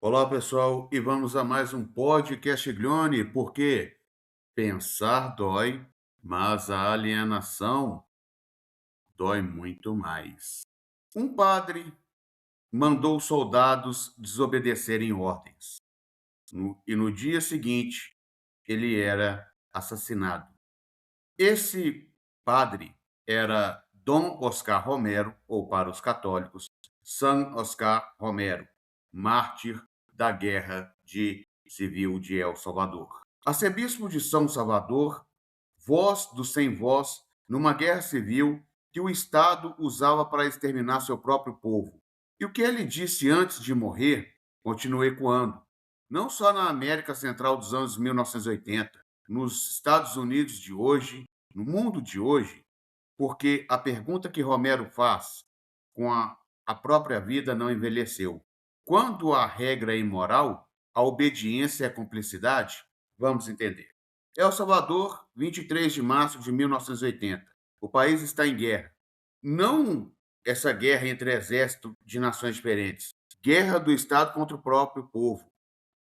Olá, pessoal, e vamos a mais um podcast Glione, porque pensar dói, mas a alienação dói muito mais. Um padre mandou soldados desobedecerem ordens, e no dia seguinte ele era assassinado. Esse padre era Dom Oscar Romero, ou para os católicos, San Oscar Romero, mártir da Guerra Civil de El Salvador. Arcebispo de São Salvador, voz do sem voz numa guerra civil que o Estado usava para exterminar seu próprio povo. E o que ele disse antes de morrer continua ecoando, não só na América Central dos anos 1980, nos Estados Unidos de hoje, no mundo de hoje, porque a pergunta que Romero faz com a própria vida não envelheceu. Quando a regra é imoral, a obediência é cumplicidade? Vamos entender. El Salvador, 23 de março de 1980. O país está em guerra. Não essa guerra entre exército de nações diferentes. Guerra do Estado contra o próprio povo.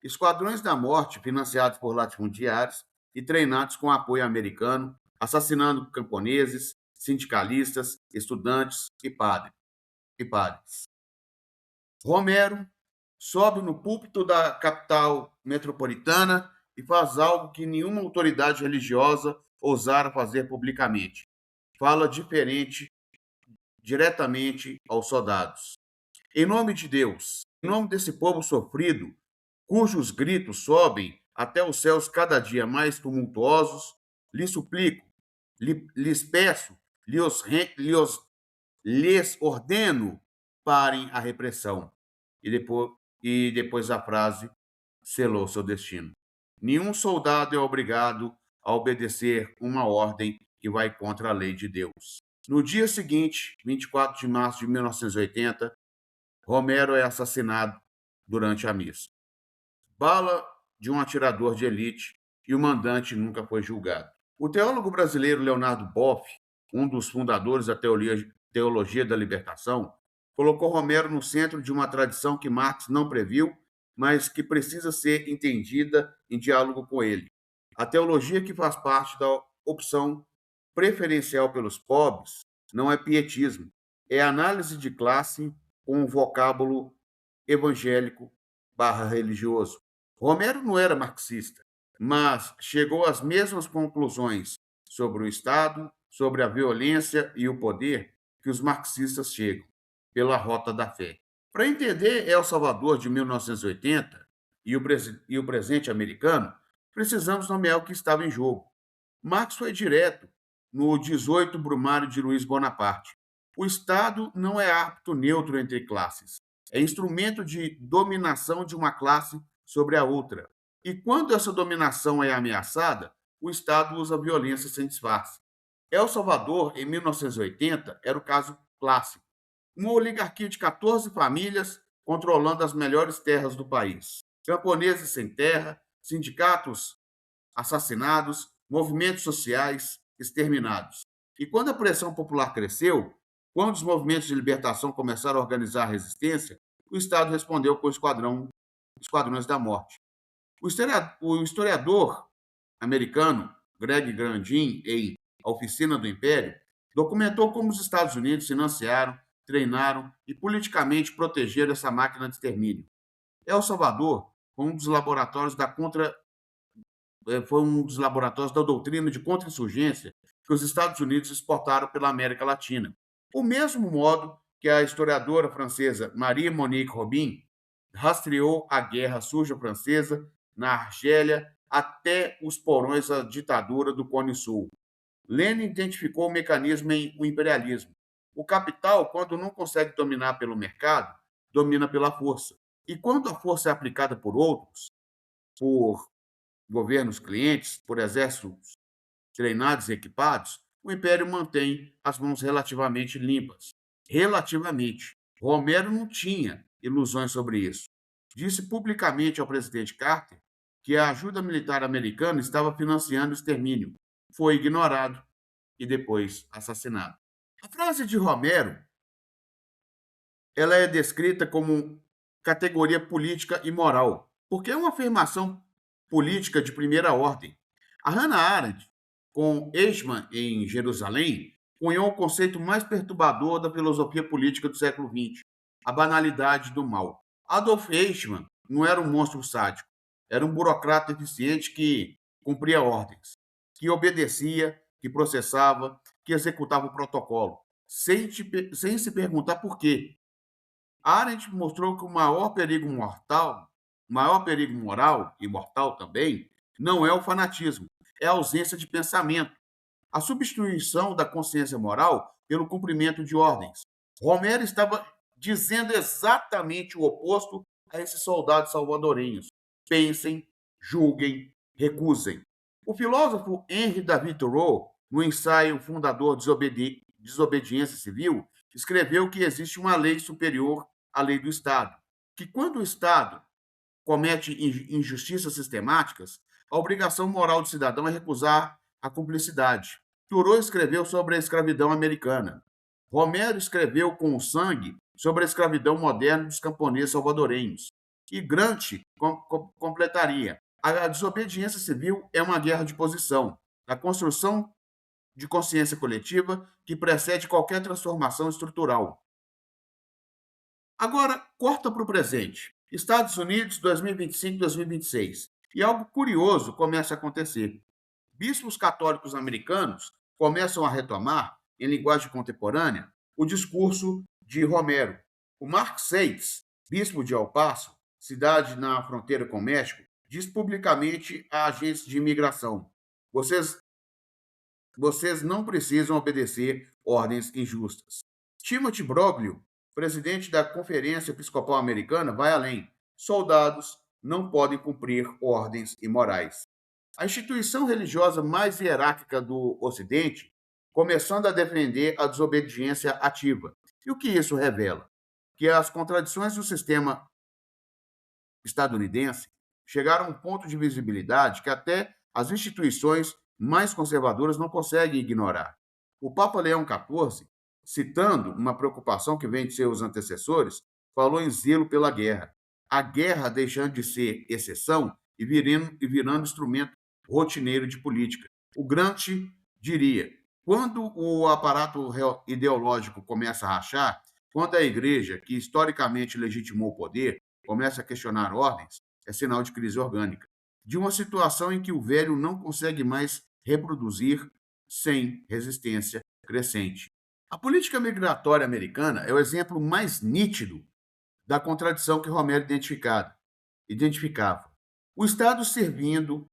Esquadrões da morte, financiados por latifundiários e treinados com apoio americano, assassinando camponeses, sindicalistas, estudantes e padres. Romero sobe no púlpito da capital metropolitana e faz algo que nenhuma autoridade religiosa ousara fazer publicamente. Fala diretamente aos soldados. Em nome de Deus, em nome desse povo sofrido, cujos gritos sobem até os céus cada dia mais tumultuosos, lhes suplico, lhes peço, lhes ordeno, parem a repressão. E depois a frase selou seu destino. Nenhum soldado é obrigado a obedecer uma ordem que vai contra a lei de Deus. No dia seguinte, 24 de março de 1980, Romero é assassinado durante a missa. Bala de um atirador de elite, e o mandante nunca foi julgado. O teólogo brasileiro Leonardo Boff, um dos fundadores da teologia da libertação, colocou Romero no centro de uma tradição que Marx não previu, mas que precisa ser entendida em diálogo com ele. A teologia que faz parte da opção preferencial pelos pobres não é pietismo, é análise de classe com um vocábulo evangélico/religioso. Romero não era marxista, mas chegou às mesmas conclusões sobre o Estado, sobre a violência e o poder que os marxistas chegam, pela rota da fé. Para entender El Salvador de 1980 e o presente americano, precisamos nomear o que estava em jogo. Marx foi direto no 18 Brumário de Luiz Bonaparte. O Estado não é árbitro neutro entre classes. É instrumento de dominação de uma classe sobre a outra. E quando essa dominação é ameaçada, o Estado usa a violência sem disfarce. El Salvador, em 1980, era o caso clássico. Uma oligarquia de 14 famílias controlando as melhores terras do país. Camponeses sem terra, sindicatos assassinados, movimentos sociais exterminados. E quando a pressão popular cresceu, quando os movimentos de libertação começaram a organizar a resistência, o Estado respondeu com esquadrões da morte. O historiador americano Greg Grandin, em A Oficina do Império, documentou como os Estados Unidos financiaram, treinaram e politicamente protegeram essa máquina de extermínio. El Salvador foi um dos laboratórios da doutrina de contra-insurgência que os Estados Unidos exportaram pela América Latina. O mesmo modo que a historiadora francesa Marie-Monique Robin rastreou a Guerra Suja Francesa na Argélia até os porões da ditadura do Cone Sul. Lenin identificou o mecanismo em o imperialismo. O capital, quando não consegue dominar pelo mercado, domina pela força. E quando a força é aplicada por outros, por governos clientes, por exércitos treinados e equipados, o império mantém as mãos relativamente limpas. Relativamente. Romero não tinha ilusões sobre isso. Disse publicamente ao presidente Carter que a ajuda militar americana estava financiando o extermínio. Foi ignorado e depois assassinado. A frase de Romero, ela é descrita como categoria política e moral, porque é uma afirmação política de primeira ordem. A Hannah Arendt, com Eichmann em Jerusalém, cunhou o conceito mais perturbador da filosofia política do século XX, a banalidade do mal. Adolf Eichmann não era um monstro sádico, era um burocrata eficiente que cumpria ordens, que obedecia, que processava, que executava o protocolo, sem se perguntar por quê. Arendt mostrou que o maior perigo moral e mortal também, não é o fanatismo, é a ausência de pensamento, a substituição da consciência moral pelo cumprimento de ordens. Romero estava dizendo exatamente o oposto a esses soldados salvadorenhos. Pensem, julguem, recusem. O filósofo Henry David Thoreau, no ensaio fundador Desobediência Civil, escreveu que existe uma lei superior à lei do Estado, que quando o Estado comete injustiças sistemáticas, a obrigação moral do cidadão é recusar a cumplicidade. Thoreau escreveu sobre a escravidão americana. Romero escreveu com o sangue sobre a escravidão moderna dos camponeses salvadorenhos. E Grant completaria: a desobediência civil é uma guerra de posição, a construção de consciência coletiva que precede qualquer transformação estrutural. Agora, corta para o presente. Estados Unidos, 2025, 2026. E algo curioso começa a acontecer. Bispos católicos americanos começam a retomar, em linguagem contemporânea, o discurso de Romero. O Mark Seitz, bispo de El Paso, cidade na fronteira com o México, diz publicamente a agentes de imigração: vocês não precisam obedecer ordens injustas. Timothy Broglio, presidente da Conferência Episcopal Americana, vai além: soldados não podem cumprir ordens imorais. A instituição religiosa mais hierárquica do Ocidente começando a defender a desobediência ativa. E o que isso revela? Que as contradições do sistema estadunidense chegaram a um ponto de visibilidade que até as instituições mais conservadoras não conseguem ignorar. O Papa Leão XIV, citando uma preocupação que vem de seus antecessores, falou em zelo pela guerra. A guerra deixando de ser exceção e virando instrumento rotineiro de política. O Grant diria: quando o aparato ideológico começa a rachar, quando a igreja, que historicamente legitimou o poder, começa a questionar ordens, é sinal de crise orgânica, de uma situação em que o velho não consegue mais reproduzir sem resistência crescente. A política migratória americana é o exemplo mais nítido da contradição que Romero identificava. O Estado servindo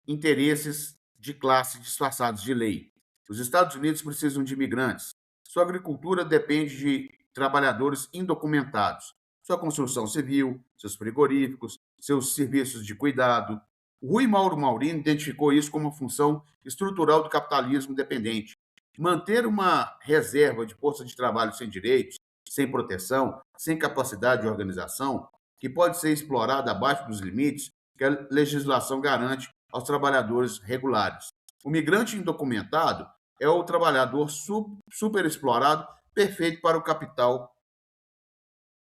interesses de classe disfarçados de lei. Os Estados Unidos precisam de imigrantes. Sua agricultura depende de trabalhadores indocumentados. Sua construção civil, seus frigoríficos, seus serviços de cuidado. Rui Mauro Maurino identificou isso como uma função estrutural do capitalismo dependente. Manter uma reserva de força de trabalho sem direitos, sem proteção, sem capacidade de organização, que pode ser explorada abaixo dos limites que a legislação garante aos trabalhadores regulares. O migrante indocumentado é o trabalhador superexplorado, perfeito para o capital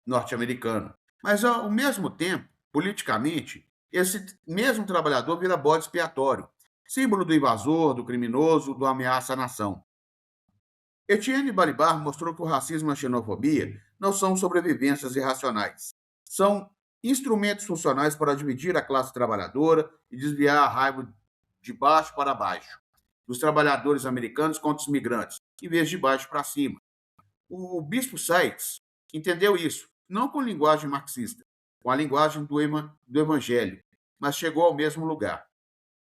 norte-americano. Mas, ao mesmo tempo, politicamente, esse mesmo trabalhador vira bode expiatório, símbolo do invasor, do criminoso, do ameaça à nação. Etienne Balibar mostrou que o racismo e a xenofobia não são sobrevivências irracionais. São instrumentos funcionais para dividir a classe trabalhadora e desviar a raiva de baixo para baixo, dos trabalhadores americanos contra os migrantes, em vez de baixo para cima. O bispo Seitz entendeu isso, não com linguagem marxista, com a linguagem do evangelho, mas chegou ao mesmo lugar.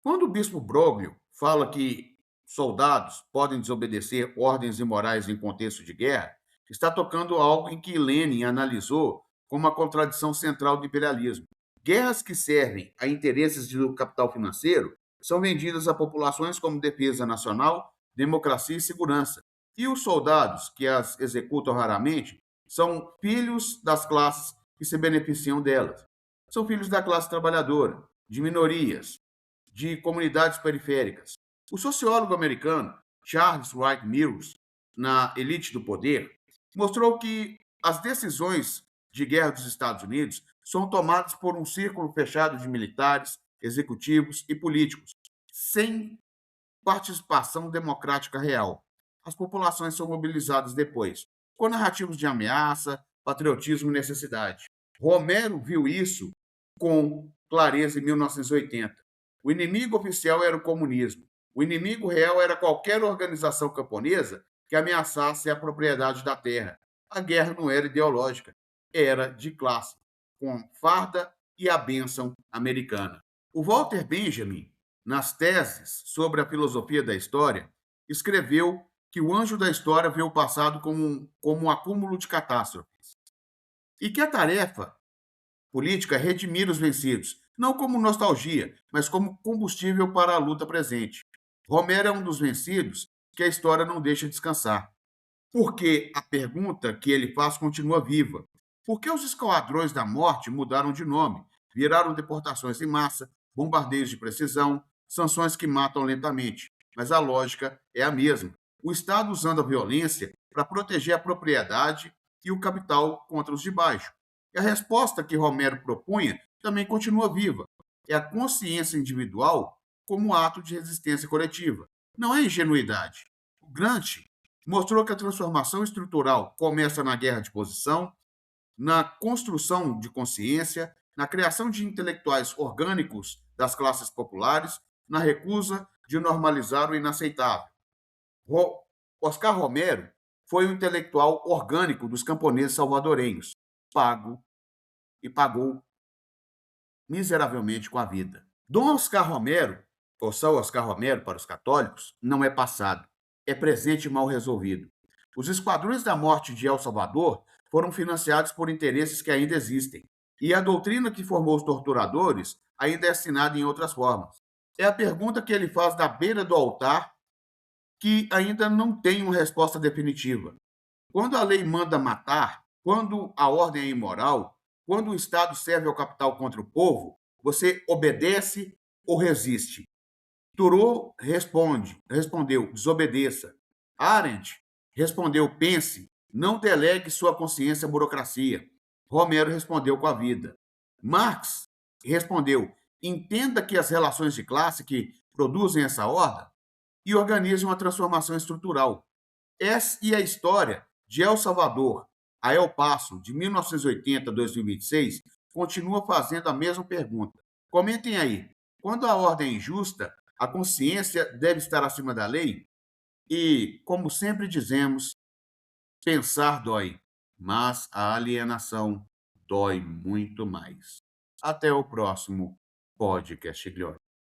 Quando o bispo Broglio fala que soldados podem desobedecer ordens imorais em contexto de guerra, está tocando algo em que Lenin analisou como uma contradição central do imperialismo. Guerras que servem a interesses do capital financeiro são vendidas a populações como defesa nacional, democracia e segurança. E os soldados que as executam raramente são filhos das classes que se beneficiam delas. São filhos da classe trabalhadora, de minorias, de comunidades periféricas. O sociólogo americano Charles Wright Mills, na Elite do Poder, mostrou que as decisões de guerra dos Estados Unidos são tomadas por um círculo fechado de militares, executivos e políticos, sem participação democrática real. As populações são mobilizadas depois, com narrativas de ameaça, patriotismo e necessidade. Romero viu isso com clareza em 1980. O inimigo oficial era o comunismo. O inimigo real era qualquer organização camponesa que ameaçasse a propriedade da terra. A guerra não era ideológica, era de classe, com farda e a bênção americana. O Walter Benjamin, nas teses sobre a filosofia da história, escreveu que o anjo da história vê o passado como um acúmulo de catástrofes e que a tarefa política é redimir os vencidos, não como nostalgia, mas como combustível para a luta presente. Romero é um dos vencidos que a história não deixa descansar, porque a pergunta que ele faz continua viva. Por que os esquadrões da morte mudaram de nome? Viraram deportações em massa, bombardeios de precisão, sanções que matam lentamente. Mas a lógica é a mesma. O Estado usando a violência para proteger a propriedade e o capital contra os de baixo. E a resposta que Romero propunha também continua viva. É a consciência individual como ato de resistência coletiva. Não é ingenuidade. O Gramsci mostrou que a transformação estrutural começa na guerra de posição, na construção de consciência, na criação de intelectuais orgânicos das classes populares, na recusa de normalizar o inaceitável. Oscar Romero foi um intelectual orgânico dos camponeses salvadorenhos, pago e pagou miseravelmente com a vida. Dom Oscar Romero, ou São Oscar Romero para os católicos, não é passado, é presente mal resolvido. Os esquadrões da morte de El Salvador foram financiados por interesses que ainda existem, e a doutrina que formou os torturadores ainda é assinada em outras formas. É a pergunta que ele faz da beira do altar que ainda não tem uma resposta definitiva. Quando a lei manda matar, quando a ordem é imoral, quando o Estado serve ao capital contra o povo, você obedece ou resiste? Thoreau respondeu, desobedeça. Arendt respondeu, pense, não delegue sua consciência à burocracia. Romero respondeu com a vida. Marx respondeu, entenda que as relações de classe que produzem essa ordem e organize uma transformação estrutural. Essa e a história de El Salvador a El Paso, de 1980 a 2026, continua fazendo a mesma pergunta. Comentem aí. Quando a ordem é injusta, a consciência deve estar acima da lei? E, como sempre dizemos, pensar dói, mas a alienação dói muito mais. Até o próximo podcast Glória.